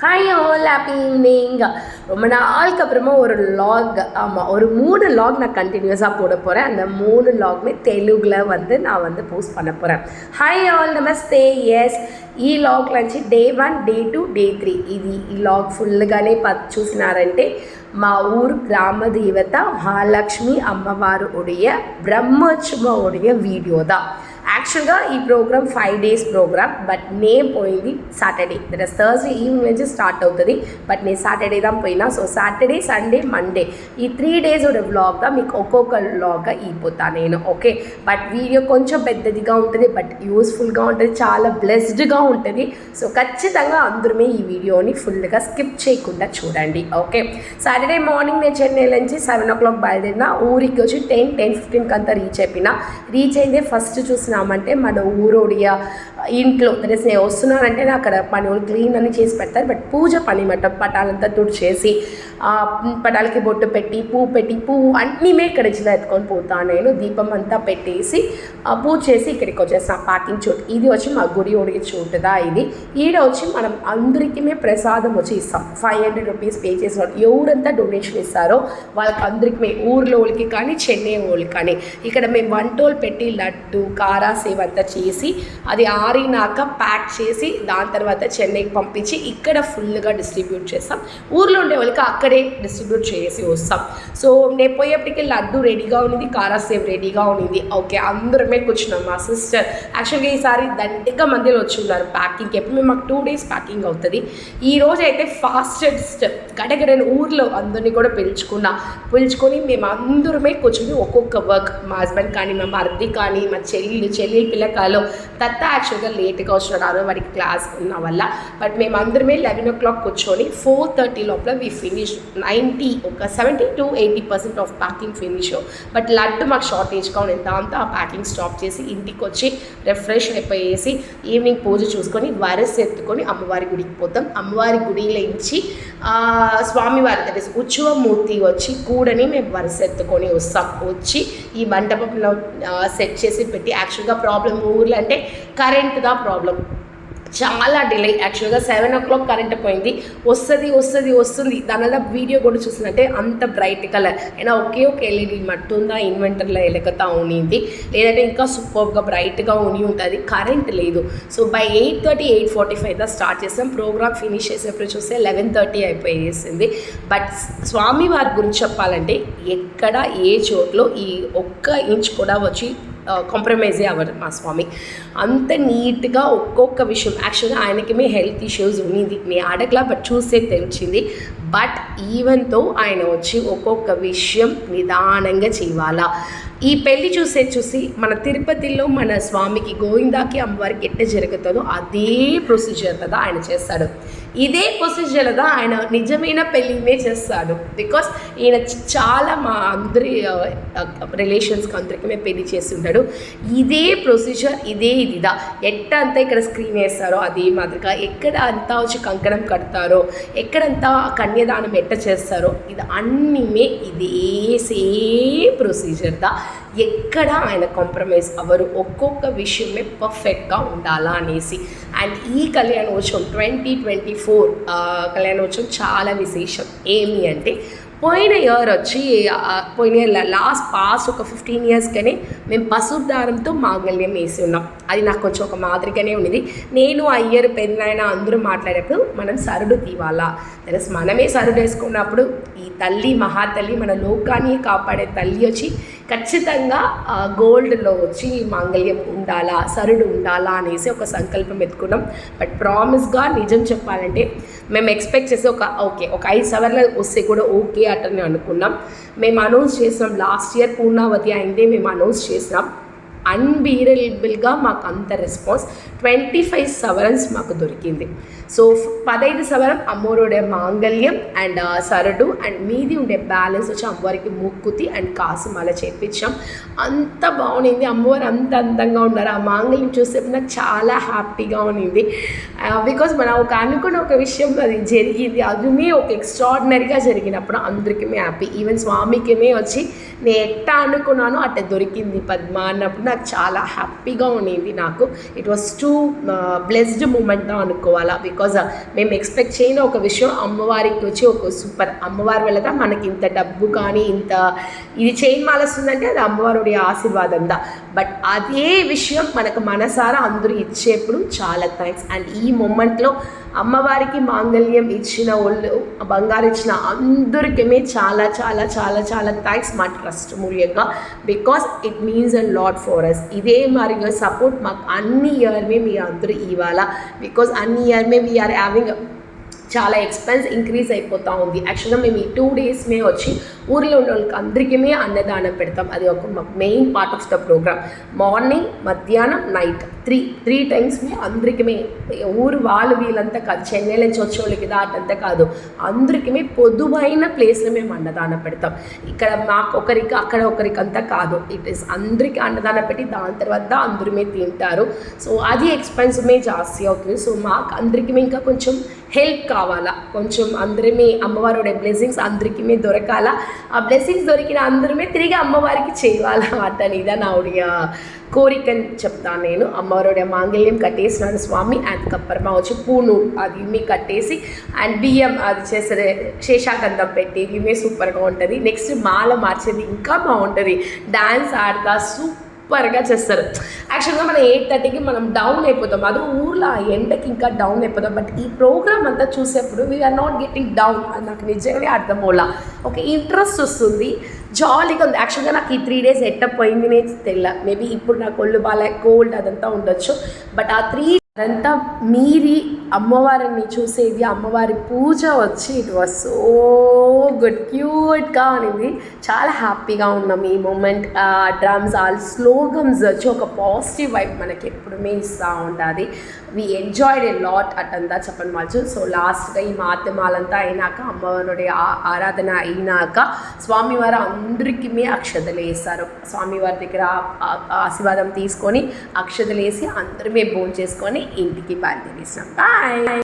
Hi all happy evening. ரொம்ப நாளுக்கு அப்புறமா ஒரு லாக், ஆமாம் ஒரு 3 லாக் நான் கண்டினியூஸாக போட போகிறேன். அந்த 3 லாக்மே தெலுங்கில் நான் போஸ்ட் பண்ண போகிறேன். హాయ్ ఆల్ నమస్తే. ఎస్, ఈ లాగ్ నుంచి డే 1, డే 2, డే 3 ఇది ఈ లాగ్ ఫుల్గానే చూసినారంటే మా ఊరు గ్రామ దేవత మహాలక్ష్మి అమ్మవారు ఉడియ బ్రహ్మోత్సవ ఉడియ వీడియో దా. యాక్చువల్గా ఈ ప్రోగ్రామ్ 5 days ప్రోగ్రామ్, బట్ నేను పోయింది Saturday. That is Thursday evening నుంచి స్టార్ట్ అవుతుంది, బట్ నేను సాటర్డే தான் పోయినా. సో సాటర్డే, సండే, మండే ఈ 3 days వ్లాగ్గా మీకు ఒక్కొక్క వ్లాగ్గా ఇపోతా నేను. ఓకే, బట్ వీడియో కొంచెం పెద్దదిగా ఉంటుంది, బట్ యూస్ఫుల్గా ఉంటుంది, చాలా బ్లెస్డ్గా ఉంటుంది. సో ఖచ్చితంగా అందరమే ఈ వీడియోని ఫుల్గా స్కిప్ చేయకుండా చూడండి. ఓకే, సాటర్డే మార్నింగ్ నేను చెన్నై నుంచి 7 o'clock బయలుదేరిన. ఊరికి వచ్చి 10-10:15 అంతా రీచ్ అయిందే. ఫస్ట్ చూసినామంటే మన ఊరోడియ ఇంట్లో నేను వస్తున్నానంటే అక్కడ పని క్లీన్ అని చేసి పెడతారు, బట్ పూజ పని మాట పటాలంతా తుడిచేసి పటాలకి బొట్టు పెట్టి పువ్వు అన్నీ ఇక్కడ చిన్న ఎత్తుకొని పోతాను నేను. దీపం అంతా పెట్టేసి పూజ చేసి ఇక్కడికి వచ్చేస్తాను పార్కింగ్ చోటు. ఇది వచ్చి మా గుడి ఒడిగి చోటుదా. ఇది ఈడ వచ్చి మనం అందరికీ ప్రసాదం వచ్చి ఇస్తాం. 500 rupees పే చేసిన ఎవరంతా డొనేషన్ ఇస్తారో వాళ్ళకి అందరికీ, ఊర్లో వాళ్ళకి కానీ చెన్నై వాళ్ళకి కానీ, ఇక్కడ మేము వంటోలు పెట్టి లడ్డు కారా సేవ్ అంతా చేసి అది ఆరినాక ప్యాక్ చేసి దాని తర్వాత చెన్నైకి పంపించి ఇక్కడ ఫుల్గా డిస్ట్రిబ్యూట్ చేస్తాం. ఊర్లో ఉండే వాళ్ళకి అక్కడే డిస్ట్రిబ్యూట్ చేసి వస్తాం. సో నేను పోయేప్పటికీ లడ్డు రెడీగా ఉన్నింది, కారా సేవ్ రెడీగా ఉన్నింది. ఓకే, అందరమే కూర్చున్నాం. మా సిస్టర్ యాక్చువల్గా ఈసారి దండిగా మందిలో వచ్చి ఉన్నారు ప్యాకింగ్కి. ఎప్పుడు మేము మాకు 2 days ప్యాకింగ్ అవుతుంది. ఈరోజు అయితే ఫాస్టెస్ట్ గడగడని ఊర్లో అందరినీ కూడా పిలుచుకొని మేము అందరమే కూర్చొని ఒక్కొక్క వర్క్, మా హస్బెండ్ కానీ, మా మరిది కానీ, మా చెల్లి పిల్లకాయలు దత్త యాక్చువల్గా లేట్గా వచ్చినాడు వాడికి క్లాస్ ఉన్న వల్ల. బట్ మేము అందరమే 11 o'clock కూర్చొని 4:30 లోపల we finish 70-80% of packing finish. But laddu మాకు షార్టేజ్గా ఉంది, దాంతో ఆ ప్యాకింగ్ స్టాప్ చేసి ఇంటికి వచ్చి రిఫ్రెష్ అయిపోయేసి ఈవినింగ్ పూజ చూసుకొని వరస ఎత్తుకొని అమ్మవారి గుడికి పోతాం. అమ్మవారి గుడిలో ఇచ్చి స్వామివారి తెలిసి ఉత్సవమూర్తి వచ్చి కూడని మేము వరస ఎత్తుకొని వచ్చి ఈ మండపంలో సెట్ చేసి పెట్టి. యాక్చువల్గా ప్రాబ్లం ఊర్లో అంటే కరెంట్దా ప్రాబ్లం, చాలా డిలే. యాక్చువల్గా 7 o'clock కరెంట్ పోయింది, వస్తుంది. దానివల్ల వీడియో కూడా చూసినట్టే అంత బ్రైట్ కలర్ అయినా ఒకే ఒక ఎల్ఈడి మట్టుందా ఇన్వెంటర్లో ఎలకతా ఉనింది, లేదంటే ఇంకా సూపర్గా బ్రైట్గా ఉంటుంది. కరెంట్ లేదు. సో బై 8:30, 8:45 దా స్టార్ట్ చేసాం. ప్రోగ్రామ్ ఫినిష్ చేసేప్పుడు చూస్తే 11:30 అయిపోయేసింది. బట్ స్వామివారి గురించి చెప్పాలంటే ఎక్కడ ఏ చోట్లో ఈ ఒక్క ఇంచ్ కూడా వచ్చి కాంప్రమైజే అవ్వరు మా స్వామి. అంత నీట్గా ఒక్కొక్క విషయం. యాక్చువల్గా ఆయనకి హెల్త్ ఇష్యూస్ ఉన్నింది, నేను అడగలా, బట్ చూస్తే తెలిసింది. బట్ ఈవెన్తో ఆయన వచ్చి ఒక్కొక్క విషయం నిదానంగా చేయాలా. ఈ పెళ్ళి చూసి మన తిరుపతిలో మన స్వామికి గోవిందాకి అమ్మవారికి ఎట్ట జరుగుతుందో అదే ప్రొసీజర్ కదా ఆయన చేస్తాడు. ఇదే ప్రొసీజర్ కదా ఆయన నిజమైన పెళ్ళినే చేస్తాడు. బికాస్ ఈయన చాలా మా అందరి రిలేషన్స్కి అందరికీ పెళ్లి చేసి ఉంటాడు. ఇదే ప్రొసీజర్, ఇదిదా ఎట్ట అంతా ఇక్కడ స్క్రీన్ వేస్తారో అదే మాదిరిగా, ఎక్కడ అంతా వచ్చి కంకణం కడతారో, ఎక్కడంతా కన్యాదానం ఎట్ట చేస్తారో ఇది అన్నీమే ఇదే సేమ్ ప్రొసీజర్దా. ఎక్కడ ఆయన కాంప్రమైజ్ అవ్వరు, ఒక్కొక్క విషయమే పర్ఫెక్ట్గా ఉండాలా అనేసి. అండ్ ఈ కళ్యాణోత్సవం 2024 కళ్యాణోత్సవం చాలా విశేషం. ఏమి అంటే పోయిన ఇయర్ పాస్ట్ ఒక 15 years కానీ మేము పసుపు మాంగళ్యం వేసి ఉన్నాం. అది నాకు కొంచెం ఒక మాదిరిగానే ఉన్నది. నేను ఆ ఇయర్ పెద్దనాయన అందరూ మాట్లాడేప్పుడు మనం సరుడు తీవాలా, తెలుసు మనమే సరుడు వేసుకున్నప్పుడు ఈ తల్లి మహాతల్లి మన లోకాన్ని కాపాడే తల్లి వచ్చి ఖచ్చితంగా గోల్డ్లో వచ్చి మాంగళ్యం ఉండాలా, సరుడు ఉండాలా అనేసి ఒక సంకల్పం ఎత్తుకున్నాం. బట్ ప్రామిస్గా నిజం చెప్పాలంటే మేము ఎక్స్పెక్ట్ చేసి ఒక 5 సవర్లు వస్తే కూడా ఓకే అటని అనుకున్నాం. మేము అనౌన్స్ చేసినాం లాస్ట్ ఇయర్ పూర్ణావతి అయిందే మేము అనౌన్స్ చేసినాం. అన్బీరబుల్గా మాకు అంత రెస్పాన్స్. 25 సవరన్స్ మాకు దొరికింది. సో 15 సవరం అమ్మోరుడే మాంగళ్యం అండ్ సరడు, అండ్ మీది ఉండే బ్యాలెన్స్ వచ్చి అమ్మవారికి ముక్కుతి అండ్ కాసుమాల చేపించాం. అంత బాగుంది, అమ్మవారు అంత అందంగా ఉన్నారు. ఆ మాంగళ్యం చూస్తే నాకు చాలా హ్యాపీగా ఉన్నింది. బికాజ్ మనం అనుకున్న ఒక విషయం అది జరిగింది, అదిమే ఒక ఎక్స్ట్రాడినరీగా జరిగినప్పుడు అందరికీ హ్యాపీ. ఈవెన్ స్వామికి వచ్చి నేను ఎట్ట అనుకున్నానో అట్ట దొరికింది పద్మ అన్నప్పుడు నాకు చాలా హ్యాపీగా ఉన్నింది. నాకు ఇట్ వాస్ టూ బ్లెస్డ్ మూమెంట్గా అనుకోవాలా. బికాజ్ మేము ఎక్స్పెక్ట్ చేయని ఒక విషయం అమ్మవారికి వచ్చి ఒక సూపర్ అమ్మవారి వల్ల మనకి ఇంత డబ్బు కానీ ఇంత ఇది చైన్ మాల వస్తుందంటే అది అమ్మవారుடைய ఆశీర్వాదం దా. బట్ అదే విషయం మనకు మనసారా అందరూ ఇచ్చేప్పుడు చాలా థ్యాంక్స్. అండ్ ఈ మూమెంట్లో అమ్మవారికి మాంగళ్యం ఇచ్చిన వాళ్ళు బంగారు ఇచ్చిన అందరికీ చాలా చాలా చాలా చాలా థ్యాంక్స్ మా ట్రస్ట్ మూల్యంగా, because it means a lot for us. ఇదే మరి సపోర్ట్ మాకు అన్ని ఇయర్మే మీరు అందరూ ఇవ్వాలా, బికాస్ అన్ని ఇయర్మే వీఆర్ హ్యావింగ్ చాలా ఎక్స్పెన్స్ ఇంక్రీజ్ అయిపోతూ ఉంది. యాక్చువల్గా మేము ఈ 2 days వచ్చి ఊరిలో ఉన్న వాళ్ళకి అందరికీ అన్నదానం పెడతాం. అది ఒక main part of the program. Morning, మధ్యాహ్నం, నైట్ త్రీ టైమ్స్ అందరికీ ఊరు వాళ్ళు వీళ్ళంతా కాదు, చెన్నై నుంచి వచ్చే వాళ్ళకి దాటంతా కాదు, అందరికీ పొదువైన ప్లేస్లో మేము అన్నదానం పెడతాం. ఇక్కడ మాకు ఒకరికి అక్కడ ఒకరికి అంతా కాదు, ఇట్ ఈస్ అందరికీ అన్నదానం పెట్టి దాని తర్వాత అందరూ తింటారు. సో అది ఎక్స్పెన్స్ జాస్తి అవుతుంది. సో మాకు అందరికీ ఇంకా కొంచెం హెల్ప్ కావాలా, కొంచెం అందరిమీ అమ్మవారి బ్లెస్సింగ్స్ అందరికీ దొరకాలా. ఆ బ్లెస్సింగ్స్ దొరికిన అందరమే తిరిగి అమ్మవారికి చేయాలన్నమాట. ఇదా నావుడియ కోరికని చెప్తాను నేను. అమ్మవారుடைய మాంగళ్యం కట్టేసినాడు స్వామి. అండ్ కప్పర్మ వచ్చి పూను అది ఇమ్మి కట్టేసి అండ్ బియ్యం అది చేసేది శేషాగంధం పెట్టి ఇవే సూపర్గా ఉంటుంది. నెక్స్ట్ మాల మార్చేది ఇంకా బాగుంటుంది. డ్యాన్స్ ఆడతా సూపర్గా చేస్తారు. యాక్చువల్గా మనం 8:30కి మనం డౌన్ అయిపోతాం, అది ఊర్లో ఎండకి ఇంకా డౌన్ అయిపోతాం. బట్ ఈ ప్రోగ్రామ్ అంతా చూసేప్పుడు వీఆర్ నాట్ గెట్టింగ్ డౌన్. అది నాకు నిజంగానే అర్థమవులా, ఒక ఇంట్రెస్ట్ వస్తుంది, జాలీగా ఉంది. యాక్చువల్గా నాకు ఈ 3 days పోయింది తెల్ల, మేబీ ఇప్పుడు నాకు ఒళ్ళు బాగా కోల్డ్ అదంతా ఉండొచ్చు. బట్ ఆ 3 అదంతా మీరి అమ్మవారిని చూసేది, అమ్మవారి పూజ వచ్చి ఇట్ వాజ్ సో గుడ్, క్యూట్గా ఉన్నింది. చాలా హ్యాపీగా ఉన్నాం ఈ మూమెంట్. డ్రమ్స్ ఆ స్లోగన్స్ వచ్చి ఒక పాజిటివ్ వైబ్ మనకి ఎప్పుడూ ఇస్తూ ఉంటుంది. వి ఎంజాయ్డ్ ఎ లాట్ అటంతా చెప్పని వచ్చు. సో లాస్ట్గా ఈ మాధ్యమాలంతా అయినాక, అమ్మవారి ఆరాధన అయినాక స్వామివారు అందరికీ అక్షతలు వేస్తారు. స్వామివారి దగ్గర ఆశీర్వాదం తీసుకొని అక్షతలు వేసి అందరమే భోజనం చేసుకొని ఇంటికి బయలుదేరేసాం. బాయ్.